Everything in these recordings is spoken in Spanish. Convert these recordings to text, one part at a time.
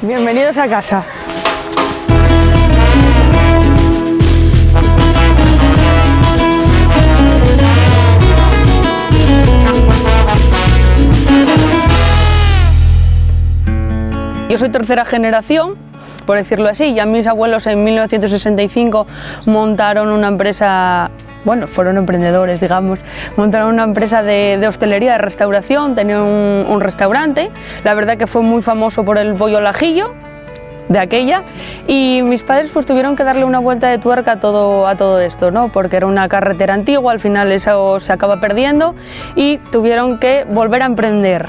Bienvenidos a casa. Yo soy tercera generación, por decirlo así. Ya mis abuelos en 1965 montaron una empresa, bueno, fueron emprendedores, digamos, montaron una empresa de hostelería, de restauración, tenían un restaurante. La verdad que fue muy famoso por el pollo al ajillo de aquella, y mis padres pues tuvieron que darle una vuelta de tuerca a todo esto, ¿no? Porque era una carretera antigua, al final eso se acaba perdiendo y tuvieron que volver a emprender.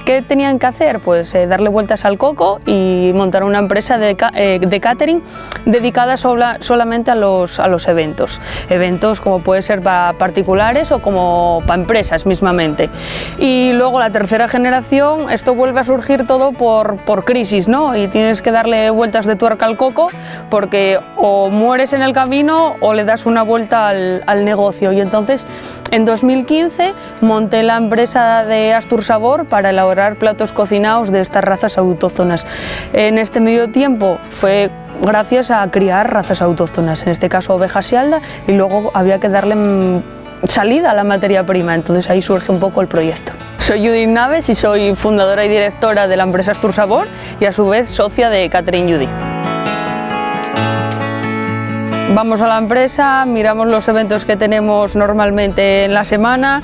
¿Qué tenían que hacer? Pues darle vueltas al coco y montar una empresa de catering dedicada solamente a los eventos. Eventos como puede ser para particulares o como para empresas mismamente. Y luego la tercera generación, esto vuelve a surgir todo por crisis, ¿no? Y tienes que darle vueltas de tuerca al coco porque o mueres en el camino o le das una vuelta al negocio. Y entonces en 2015 monté la empresa de Astur Sabor para elaborar platos cocinados de estas razas autóctonas. En este medio tiempo fue gracias a criar razas autóctonas, en este caso ovejas Sialda, y luego había que darle salida a la materia prima, entonces ahí surge un poco el proyecto. Soy Judith Naves y soy fundadora y directora de la empresa Astur Sabor y a su vez socia de Catering Judy. Vamos a la empresa, miramos los eventos que tenemos normalmente en la semana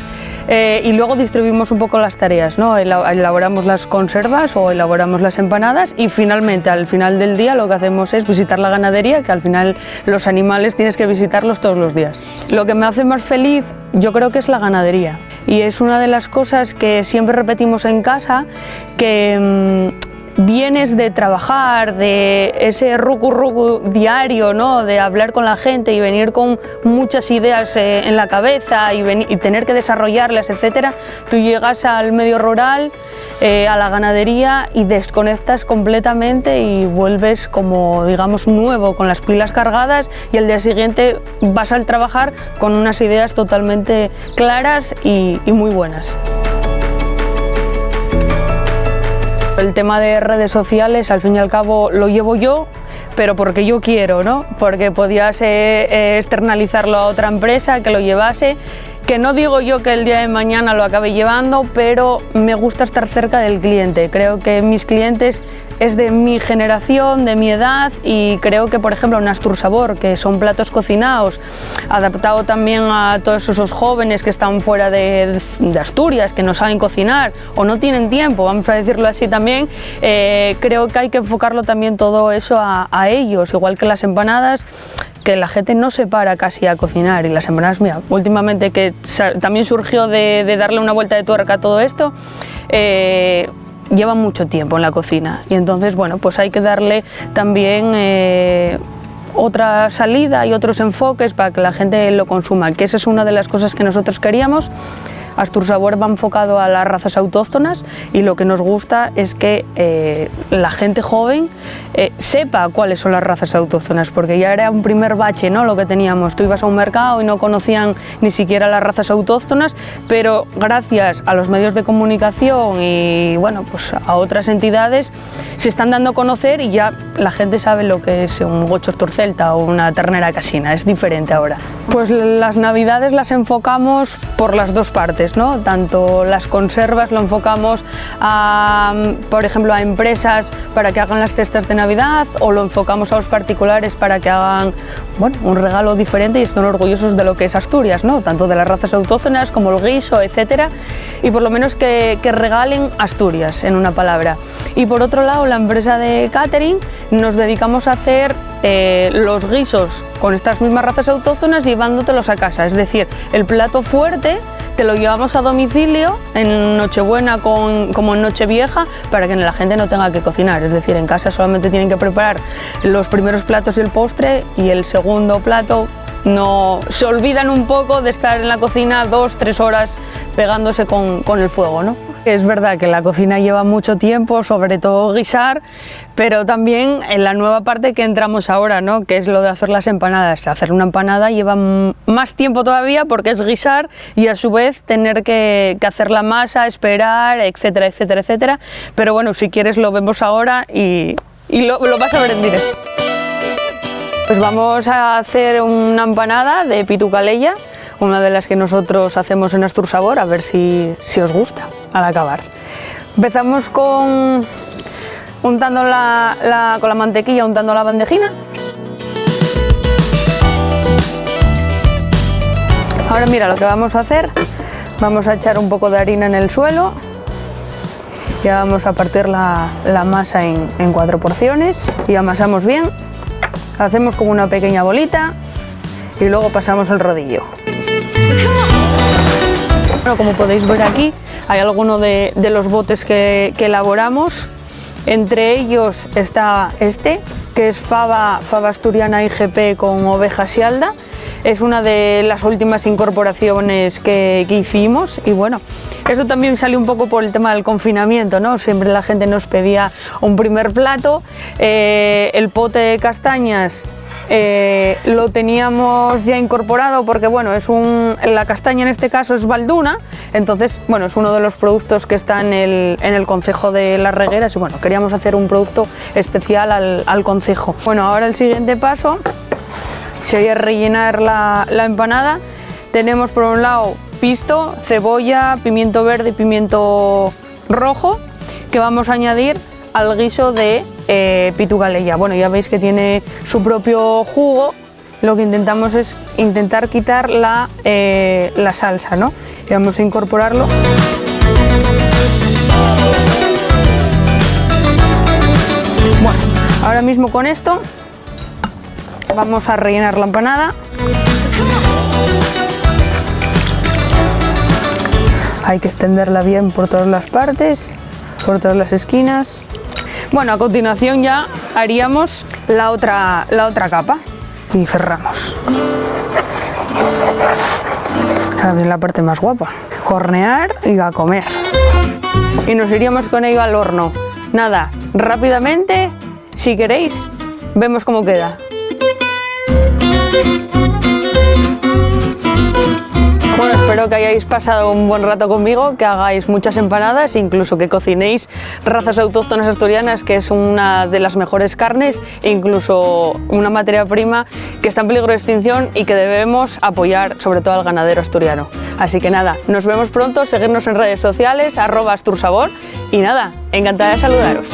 y luego distribuimos un poco las tareas, ¿no? Elaboramos las conservas o elaboramos las empanadas y finalmente al final del día lo que hacemos es visitar la ganadería, que al final los animales tienes que visitarlos todos los días. Lo que me hace más feliz yo creo que es la ganadería y es una de las cosas que siempre repetimos en casa, que vienes de trabajar, de ese rucu diario, ¿no? De hablar con la gente y venir con muchas ideas en la cabeza y tener que desarrollarlas, etcétera. Tú llegas al medio rural, a la ganadería y desconectas completamente y vuelves como, digamos, nuevo, con las pilas cargadas, y al día siguiente vas al trabajar con unas ideas totalmente claras y muy buenas. El tema de redes sociales, al fin y al cabo, lo llevo yo, pero porque yo quiero, ¿no? Porque podías externalizarlo a otra empresa que lo llevase, que no digo yo que el día de mañana lo acabe llevando, pero me gusta estar cerca del cliente. Creo que mis clientes es de mi generación, de mi edad, y creo que, por ejemplo, un Astur Sabor, que son platos cocinados, adaptado también a todos esos jóvenes que están fuera de Asturias, que no saben cocinar o no tienen tiempo, vamos a decirlo así también, creo que hay que enfocarlo también todo eso a ellos, igual que las empanadas, que la gente no se para casi a cocinar, y las empanadas, mira, últimamente que también surgió de darle una vuelta de tuerca a todo esto, lleva mucho tiempo en la cocina, y entonces, bueno, pues hay que darle también otra salida y otros enfoques para que la gente lo consuma, que esa es una de las cosas que nosotros queríamos. Astur Sabor va enfocado a las razas autóctonas y lo que nos gusta es que la gente joven sepa cuáles son las razas autóctonas, porque ya era un primer bache, ¿no? Lo que teníamos, tú ibas a un mercado y no conocían ni siquiera las razas autóctonas, pero gracias a los medios de comunicación y, bueno, pues a otras entidades se están dando a conocer y ya la gente sabe lo que es un gocho Astur celta o una ternera casina, es diferente ahora. Pues las navidades las enfocamos por las dos partes, ¿no? Tanto las conservas lo enfocamos por ejemplo, a empresas para que hagan las cestas de Navidad, o lo enfocamos a los particulares para que hagan, bueno, un regalo diferente y estén orgullosos de lo que es Asturias, ¿no? Tanto de las razas autóctonas como el guiso, etcétera, y por lo menos que regalen Asturias, en una palabra. Y por otro lado, la empresa de catering nos dedicamos a hacer los guisos con estas mismas razas autóctonas llevándotelos a casa, es decir, el plato fuerte te lo llevamos a domicilio en Nochebuena como en Nochevieja, para que la gente no tenga que cocinar, es decir, en casa solamente tienen que preparar los primeros platos y el postre, y el segundo plato no se olvidan un poco de estar en la cocina 2-3 horas pegándose con el fuego, ¿no? Es verdad que la cocina lleva mucho tiempo, sobre todo guisar, pero también en la nueva parte que entramos ahora, ¿no? Que es lo de hacer las empanadas. Hacer una empanada lleva más tiempo todavía porque es guisar y a su vez tener que hacer la masa, esperar, etcétera, etcétera, etcétera. Pero bueno, si quieres lo vemos ahora y y lo vas a ver en directo. Pues vamos a hacer una empanada de pitu calella, una de las que nosotros hacemos en Astur Sabor, a ver si os gusta al acabar. Empezamos con untando con la mantequilla, untando la bandejina. Ahora mira, lo que vamos a hacer, vamos a echar un poco de harina en el suelo. Ya vamos a partir la masa en 4 porciones y amasamos bien. Hacemos como una pequeña bolita y luego pasamos el rodillo. Bueno, como podéis ver aquí, hay algunos de los botes que elaboramos. Entre ellos está este, que es fava asturiana IGP con oveja Sialda. Es una de las últimas incorporaciones que hicimos y bueno, eso también salió un poco por el tema del confinamiento, ¿no? Siempre la gente nos pedía un primer plato, el pote de castañas lo teníamos ya incorporado porque bueno, la castaña en este caso es valduna, entonces bueno, es uno de los productos que está en el concejo de Las Regueras y bueno, queríamos hacer un producto especial al concejo. Bueno, ahora el siguiente paso sería rellenar la empanada. Tenemos por un lado pisto, cebolla, pimiento verde y pimiento rojo que vamos a añadir al guiso de pitu calella. Bueno, ya veis que tiene su propio jugo. Lo que intentamos es quitar la salsa, ¿no? Y vamos a incorporarlo. Bueno, ahora mismo con esto vamos a rellenar la empanada. Hay que extenderla bien por todas las partes, por todas las esquinas. Bueno, a continuación ya haríamos la otra capa y cerramos. Ahora viene la parte más guapa. Hornear y a comer. Y nos iríamos con ello al horno. Nada, rápidamente, si queréis, vemos cómo queda. Bueno, espero que hayáis pasado un buen rato conmigo, que hagáis muchas empanadas, incluso que cocinéis razas autóctonas asturianas, que es una de las mejores carnes, e incluso una materia prima que está en peligro de extinción y que debemos apoyar sobre todo al ganadero asturiano. Así que nada, nos vemos pronto, seguirnos en redes sociales, @AsturSabor y nada, encantada de saludaros.